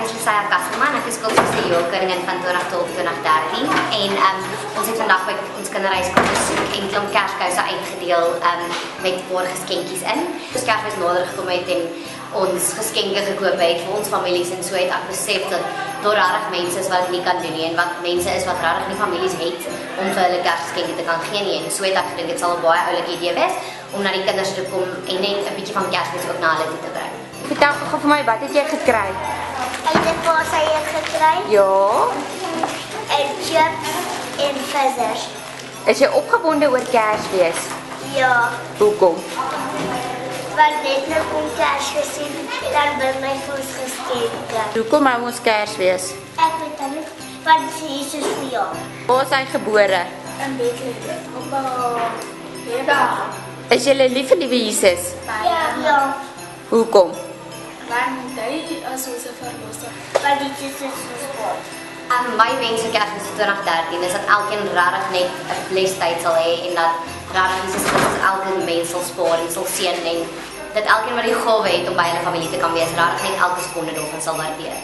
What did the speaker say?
is Lucia Kastelman, ek is kulturele jaarkoningin van 2012-2013 en ons het vandag by ons kinderhuis kom besoek en klomp Kerskouse uitgedeel met paar geskenkies in. Ons Kersfees nader gekom het en ons geskenke gekoop het vir ons families en so het ek besef dat daar regtig mense is wat dit nie kan doen nie en wat mense is wat regtig nie families het om vir hulle Kersgeskenke te kan gee nie. En so het ek gedink dit sal 'n baie oulike idee wees om na die kinders te kom en net 'n bietjie van Kersfees ook na hulle toe te bring. Vertel gou vir my, wat het jy gekry? Ek het paaseier gekry. Ja. En chips en vissers. Is jy opgewonde oor Kersfees? Ja, Hoekom? want net nou kom Kersfees en dan bring my vir ons geskenke. Hoekom hou ons Kersfees? Ek weet dan nie, want Jesus verjaar. Waar is hy gebore? In Bethlehem. Op 'n heerdag. Is jy lief vir liewe Jesus? Ja, Hoekom? want hy is ons verlosser. Want dit is ons God. My wens vir Kersfees 2013 is dat elkeen regtig net 'n blessed tyd sal hê en dat regtig Jesus Christus elke mens sal spaar en sal seën en dat elkeen wat die gawe het om by hulle familie te kan wees, regtig net elke sekonde daarvan sal waardeer.